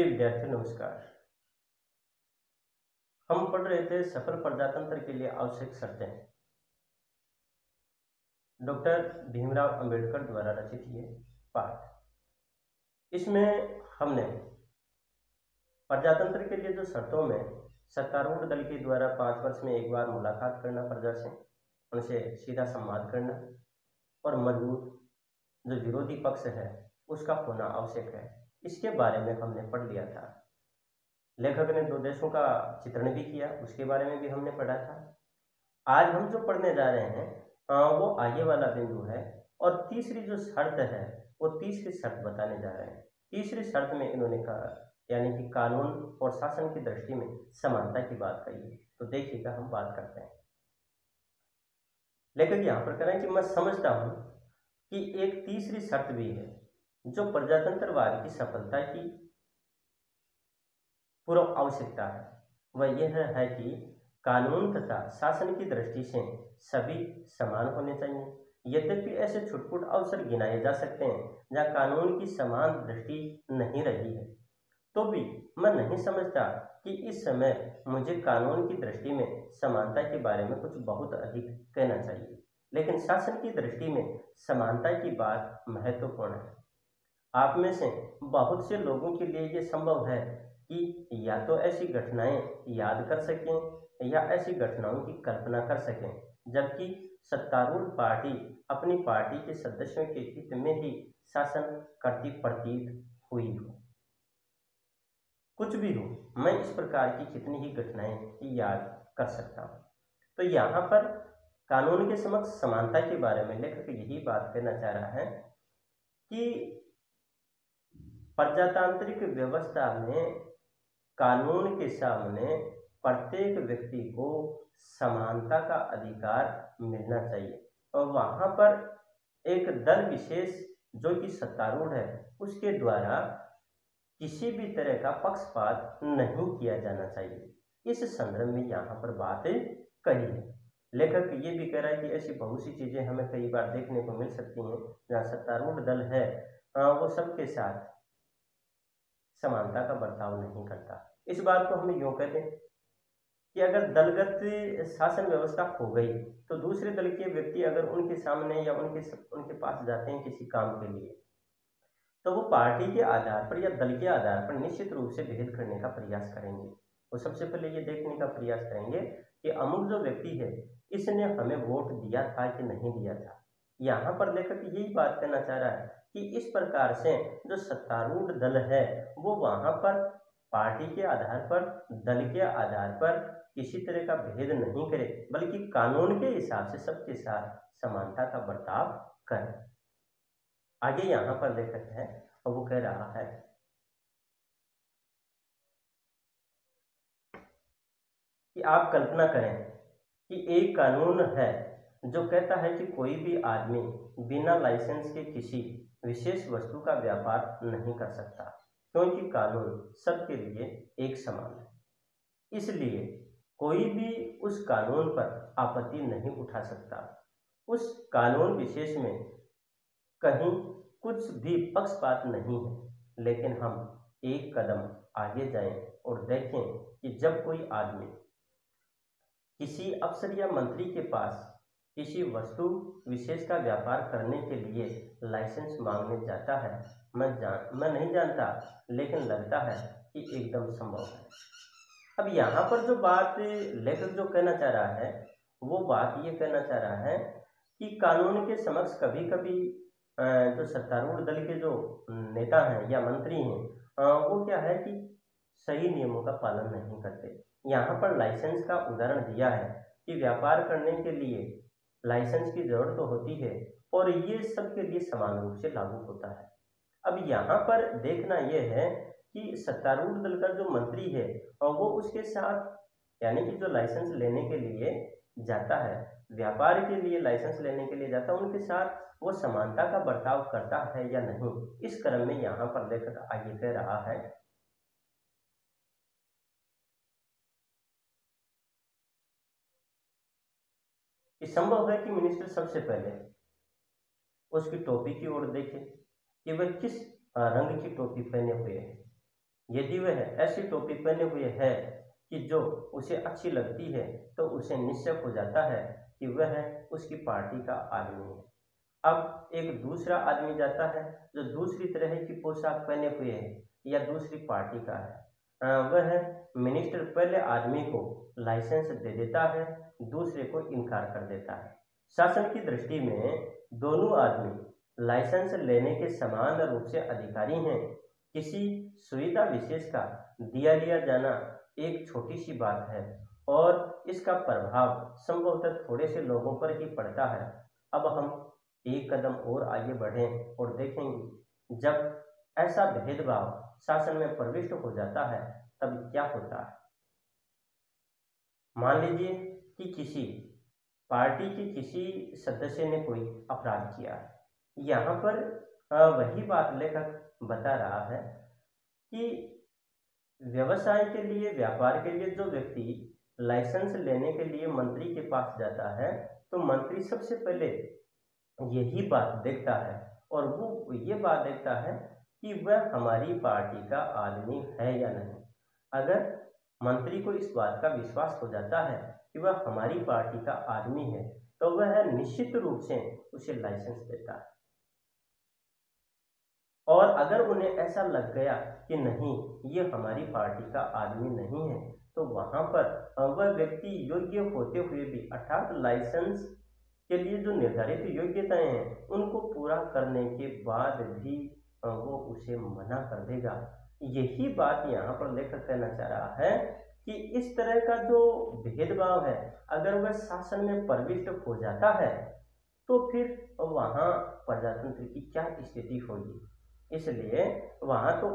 प्रिय विद्यार्थियों नमस्कार। हम पढ़ रहे थे सफल प्रजातंत्र के लिए आवश्यक शर्तें। डॉक्टर भीमराव अंबेडकर द्वारा रचित ये पाठ। इसमें हमने प्रजातंत्र के लिए जो शर्तों में सत्तारूढ़ दल के द्वारा 5 वर्ष में एक बार मुलाकात करना प्रजा से, उनसे सीधा संवाद करना और मजबूत जो विरोधी पक्ष है उसका होना आवश्यक है, इसके बारे में हमने पढ़ लिया था। लेखक ने 2 देशों का चित्रण भी किया, उसके बारे में भी हमने पढ़ा था। आज हम जो पढ़ने जा रहे हैं वो आगे वाला बिंदु है और तीसरी जो शर्त है वो तीसरी शर्त बताने जा रहे हैं। तीसरी शर्त में इन्होंने कहा यानी कि कानून और शासन की दृष्टि में समानता की बात कही है। तो देखिएगा हम बात करते हैं। लेखक यहाँ पर कह रहे हैं कि मैं समझता हूँ कि एक तीसरी शर्त भी है जो प्रजातंत्रवाद की सफलता की पूर्व आवश्यकता है। वह यह है कि कानून तथा शासन की दृष्टि से सभी समान होने चाहिए। यद्यपि ऐसे छुटपुट अवसर गिनाए जा सकते हैं जहाँ कानून की समान दृष्टि नहीं रही है, तो भी मैं नहीं समझता कि इस समय मुझे कानून की दृष्टि में समानता के बारे में कुछ बहुत अधिक कहना चाहिए, लेकिन शासन की दृष्टि में समानता की बात महत्वपूर्ण है। आप में से बहुत से लोगों के लिए ये संभव है कि या तो ऐसी घटनाएं याद कर सकें या ऐसी घटनाओं की कल्पना कर सकें, जबकि सत्तारूढ़ पार्टी अपनी पार्टी के सदस्यों के हित में ही शासन करती प्रतीत हुई हो। कुछ भी हो, मैं इस प्रकार की कितनी ही घटनाएं याद कर सकता हूँ। तो यहाँ पर कानून के समक्ष समानता के बारे में लेखक यही बात कहना चाह रहा है कि प्रजातांत्रिक व्यवस्था में कानून के सामने प्रत्येक व्यक्ति को समानता का अधिकार मिलना चाहिए और वहां पर एक दल विशेष जो कि सत्तारूढ़ है उसके द्वारा किसी भी तरह का पक्षपात नहीं किया जाना चाहिए। इस संदर्भ में यहाँ पर बातें कही है। लेखक ये भी कह रहा है कि ऐसी बहुत सी चीजें हमें कई बार देखने को मिल सकती हैं जहाँ सत्तारूढ़ दल है वो सबके साथ समानता का बर्ताव नहीं करता। इस बात को हम यूं कहते हैं कि अगर दलगत शासन व्यवस्था हो गई तो दूसरे दल के व्यक्ति अगर उनके सामने या उनके पास जाते हैं किसी काम के लिए, तो वो पार्टी के आधार पर या दल के आधार पर निश्चित रूप से भेद करने का प्रयास करेंगे। वो सबसे पहले ये देखने का प्रयास करेंगे कि अमुक जो व्यक्ति है इसने हमें वोट दिया था कि नहीं दिया था। यहाँ पर लेखक यही बात कहना चाह रहा है कि इस प्रकार से जो सत्तारूढ़ दल है वो वहां पर पार्टी के आधार पर, दल के आधार पर किसी तरह का भेद नहीं करे, बल्कि कानून के हिसाब से सबके साथ समानता का बर्ताव करे। आगे यहाँ पर लेखक है और वो कह रहा है कि आप कल्पना करें कि एक कानून है जो कहता है कि कोई भी आदमी बिना लाइसेंस के किसी विशेष वस्तु का व्यापार नहीं कर सकता, क्योंकि कानून सबके लिए एक समान है। इसलिए कोई भी उस कानून पर आपत्ति नहीं उठा सकता। उस कानून विशेष में कहीं कुछ भी पक्षपात नहीं है, लेकिन हम एक कदम आगे जाएं और देखें कि जब कोई आदमी किसी अफसर या मंत्री के पास किसी वस्तु विशेष का व्यापार करने के लिए लाइसेंस मांगने जाता है, मैं नहीं जानता, लेकिन लगता है कि एकदम संभव है। अब यहाँ पर जो बात लेखक जो कहना चाह रहा है वो बात ये कहना चाह रहा है कि कानून के समक्ष कभी कभी जो सत्तारूढ़ दल के जो नेता हैं या मंत्री हैं वो क्या है कि सही नियमों का पालन नहीं करते। यहाँ पर लाइसेंस का उदाहरण दिया है कि व्यापार करने के लिए लाइसेंस की जरूरत तो होती है और ये सबके लिए समान रूप से लागू होता है। अब यहाँ पर देखना यह है कि सत्तारूढ़ दल का जो मंत्री है और वो उसके साथ यानी कि जो लाइसेंस लेने के लिए जाता है, व्यापार के लिए लाइसेंस लेने के लिए जाता है, उनके साथ वो समानता का बर्ताव करता है या नहीं। इस क्रम में यहाँ पर लेखक आगे कह रहा है कि संभव है कि मिनिस्टर सबसे पहले उसकी टोपी की ओर देखे कि वह किस रंग की टोपी पहने हुए है। यदि वह ऐसी टोपी पहने हुए है कि जो उसे अच्छी लगती है, तो उसे निश्चय हो जाता है कि वह उसकी पार्टी का आदमी है। अब एक दूसरा आदमी जाता है जो दूसरी तरह की पोशाक पहने हुए है या दूसरी पार्टी का है। वह मिनिस्टर पहले आदमी को लाइसेंस दे देता है, दूसरे को इनकार कर देता है। शासन की दृष्टि में दोनों आदमी लाइसेंस लेने के समान रूप से अधिकारी हैं। किसी सुविधा विशेष का दिया लिया जाना एक छोटी सी बात है और इसका प्रभाव संभवतः थोड़े से लोगों पर ही पड़ता है। अब हम एक कदम और आगे बढ़ें और देखेंगे जब ऐसा भेदभाव शासन में प्रविष्ट हो जाता है तब क्या होता है। मान लीजिए कि किसी पार्टी के किसी सदस्य ने कोई अपराध किया है। यहाँ पर वही बात लेखक बता रहा है कि व्यवसाय के लिए, व्यापार के लिए जो व्यक्ति लाइसेंस लेने के लिए मंत्री के पास जाता है, तो मंत्री सबसे पहले यही बात देखता है और वो ये बात देखता है कि वह हमारी पार्टी का आदमी है या नहीं। अगर मंत्री को इस बात का विश्वास हो जाता है कि वह हमारी पार्टी का आदमी है, तो वह निश्चित रूप से उसे लाइसेंस देता है। और अगर उन्हें ऐसा लग गया कि नहीं, ये हमारी पार्टी का आदमी नहीं है, तो वहां पर वह व्यक्ति योग्य होते हुए भी, अर्थात लाइसेंस के लिए जो निर्धारित योग्यताएं हैं उनको पूरा करने के बाद भी वो उसे मना कर देगा। यही बात यहाँ पर लेखक कहना चाह रहा है कि इस तरह का जो भेदभाव है, अगर वह शासन में प्रविष्ट हो जाता है तो फिर वहाँ प्रजातंत्र की क्या स्थिति होगी। इसलिए वहां तो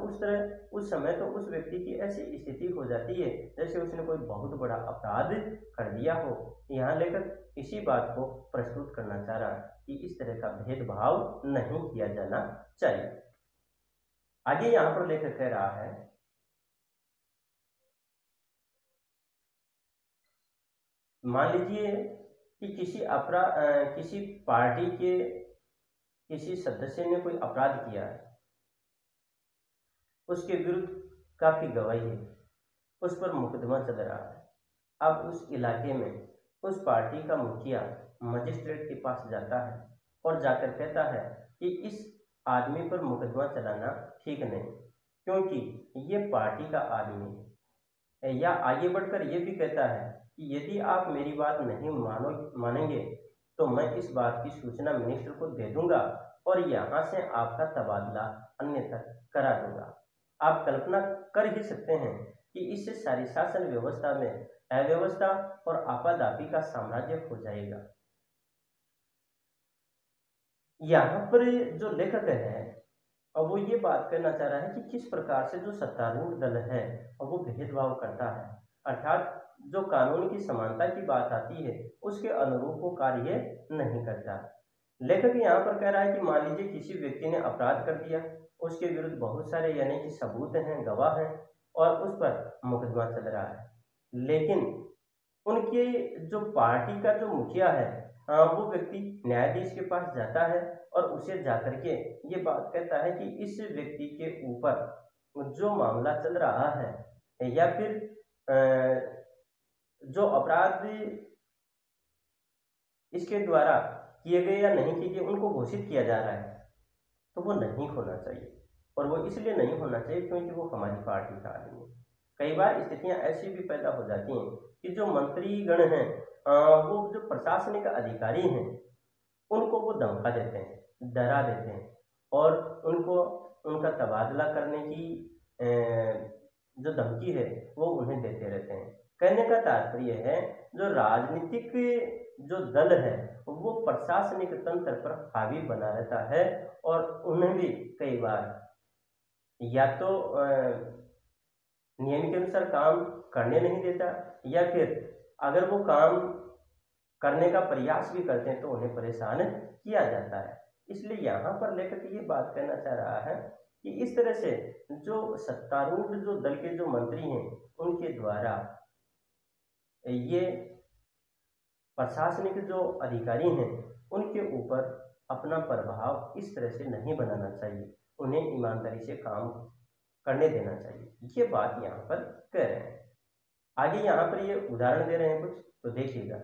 उस समय तो उस व्यक्ति की ऐसी स्थिति हो जाती है जैसे उसने कोई बहुत बड़ा अपराध कर दिया हो। यहाँ लेखक इसी बात को प्रस्तुत करना चाह रहा है कि इस तरह का भेदभाव नहीं किया जाना चाहिए। आगे यहाँ पर लेखक कह रहा है, मान लीजिए कि किसी पार्टी के किसी सदस्य ने कोई अपराध किया है, उसके विरुद्ध काफी गवाही है, उस पर मुकदमा चल रहा है। अब उस इलाके में उस पार्टी का मुखिया मजिस्ट्रेट के पास जाता है और जाकर कहता है कि इस आदमी पर मुकदमा चलाना ठीक नहीं, क्योंकि ये पार्टी का आदमी है। या आगे बढ़कर ये भी कहता है कि यदि आप मेरी बात नहीं मानेंगे तो मैं इस बात की सूचना मिनिस्टर को दे दूंगा और यहाँ से आपका तबादला अन्यथा करा दूंगा। आप कल्पना कर ही सकते हैं कि इससे सारी शासन व्यवस्था में अव्यवस्था और आपाधापी का साम्राज्य हो जाएगा। यहाँ पर जो लेखक है और वो ये बात कहना चाह रहा है कि किस प्रकार से जो सत्तारूढ़ दल है और वो भेदभाव करता है, अर्थात जो कानून की समानता की बात आती है उसके अनुरूप वो कार्य नहीं करता। लेखक यहाँ पर कह रहा है कि मान लीजिए किसी व्यक्ति ने अपराध कर दिया, उसके विरुद्ध बहुत सारे यानी कि सबूत हैं, गवाह हैं और उस पर मुकदमा चल रहा है, लेकिन उनके जो पार्टी का जो मुखिया है वो व्यक्ति न्यायाधीश के पास जाता है और उसे जाकर के ये बात कहता है कि इस व्यक्ति के ऊपर जो मामला चल रहा है या फिर जो अपराध इसके द्वारा किए गए या नहीं किए गए उनको घोषित किया जा रहा है, तो वो नहीं होना चाहिए। और वो इसलिए नहीं होना चाहिए क्योंकि वो हमारी पार्टी का आदमी है। कई बार स्थितियां ऐसी भी पैदा हो जाती हैं कि जो मंत्रीगण हैं वो जो प्रशासनिक अधिकारी हैं उनको वो धमका देते हैं, डरा देते हैं और उनको उनका तबादला करने की जो धमकी है वो उन्हें देते रहते हैं। कहने का तात्पर्य है जो राजनीतिक जो दल है वो प्रशासनिक तंत्र पर हावी बना रहता है और उन्हें भी कई बार या तो नियम के अनुसार काम करने नहीं देता या फिर अगर वो काम करने का प्रयास भी करते हैं तो उन्हें परेशान किया जाता है। इसलिए यहाँ पर लेखक ये बात कहना चाह रहा है कि इस तरह से जो सत्तारूढ़ जो दल के जो मंत्री हैं उनके द्वारा ये प्रशासनिक जो अधिकारी हैं उनके ऊपर अपना प्रभाव इस तरह से नहीं बनाना चाहिए। उन्हें ईमानदारी से काम करने देना चाहिए, ये बात यहाँ पर कह रहे हैं। आगे यहाँ पर ये उदाहरण दे रहे हैं कुछ, तो देखिएगा।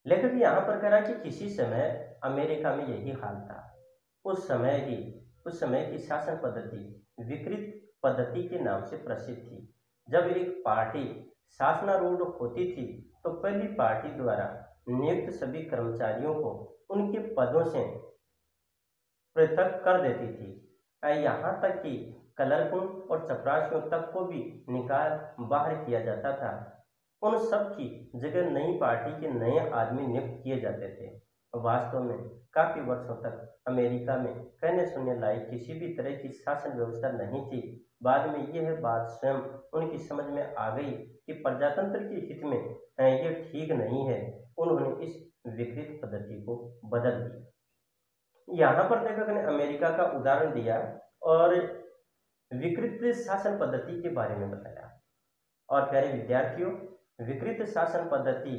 लेखक यहाँ पर कह रहा है कि किसी समय अमेरिका में यही हाल था। उस समय की उस समय की शासन पद्धति विकृत पद्धति के नाम से प्रसिद्ध थी। जब एक पार्टी शासनारूढ़ होती थी तो पहली पार्टी द्वारा नियुक्त सभी कर्मचारियों को उनके पदों से पृथक कर देती थी। यहाँ तक कि क्लर्कों और चपरासियों तक को भी निकाल बाहर किया जाता था। उन सब की जगह नई पार्टी के नए आदमी नियुक्त किए जाते थे। वास्तव में काफी वर्षों तक अमेरिका में कहने सुनने लायक किसी भी तरह की शासन व्यवस्था नहीं थी। बाद में यह बात स्वयं उनकी समझ में आ गई कि प्रजातंत्र के हित में ये ठीक नहीं है। उन्होंने इस विकृत पद्धति को बदल दिया। यहाँ पर लेखक ने अमेरिका का उदाहरण दिया और विकृत शासन पद्धति के बारे में बताया। और प्यारे विद्यार्थियों, विकृत शासन पद्धति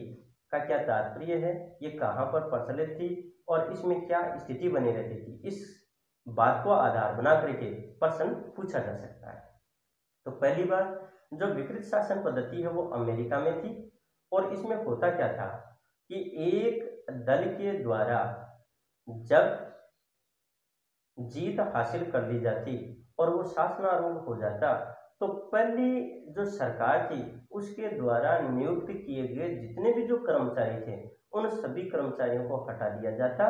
का क्या तात्पर्य है, ये कहाँ पर प्रचलित थी और इसमें क्या स्थिति बनी रहती थी, इस बात को आधार बना करके प्रश्न पूछा जा सकता है। तो पहली बात, जो विकृत शासन पद्धति है वो अमेरिका में थी। और इसमें होता क्या था कि एक दल के द्वारा जब जीत हासिल कर ली जाती और वो शासनारूढ़ हो जाता, तो पहली जो सरकार थी उसके द्वारा नियुक्त किए गए जितने भी जो कर्मचारी थे उन सभी कर्मचारियों को हटा दिया जाता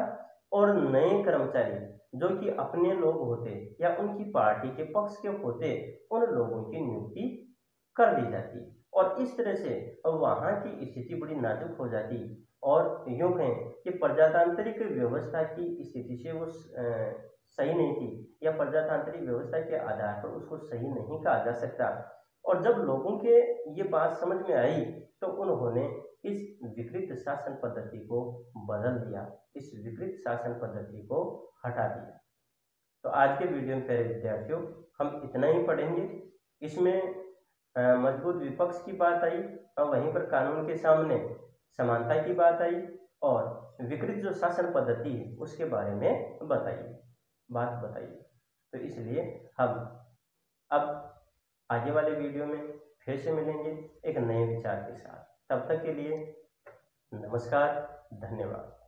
और नए कर्मचारी जो कि अपने लोग होते या उनकी पार्टी के पक्ष के होते, उन लोगों की नियुक्ति कर दी जाती। और इस तरह से वहाँ की स्थिति बड़ी नाजुक हो जाती और यूं कहें कि प्रजातांत्रिक व्यवस्था की स्थिति से वो सही नहीं थी या प्रजातांत्रिक व्यवस्था के आधार पर उसको सही नहीं कहा जा सकता। और जब लोगों के ये बात समझ में आई तो उन्होंने इस विकृत शासन पद्धति को बदल दिया, इस विकृत शासन पद्धति को हटा दिया। तो आज के वीडियो में प्यारे विद्यार्थियों हम इतना ही पढ़ेंगे। इसमें मजबूत विपक्ष की बात आई और वहीं पर कानून के सामने समानता की बात आई और विकृत जो शासन पद्धति है उसके बारे में बात बताइए। तो इसलिए हम अब आगे वाले वीडियो में फिर से मिलेंगे एक नए विचार के साथ। तब तक के लिए नमस्कार, धन्यवाद।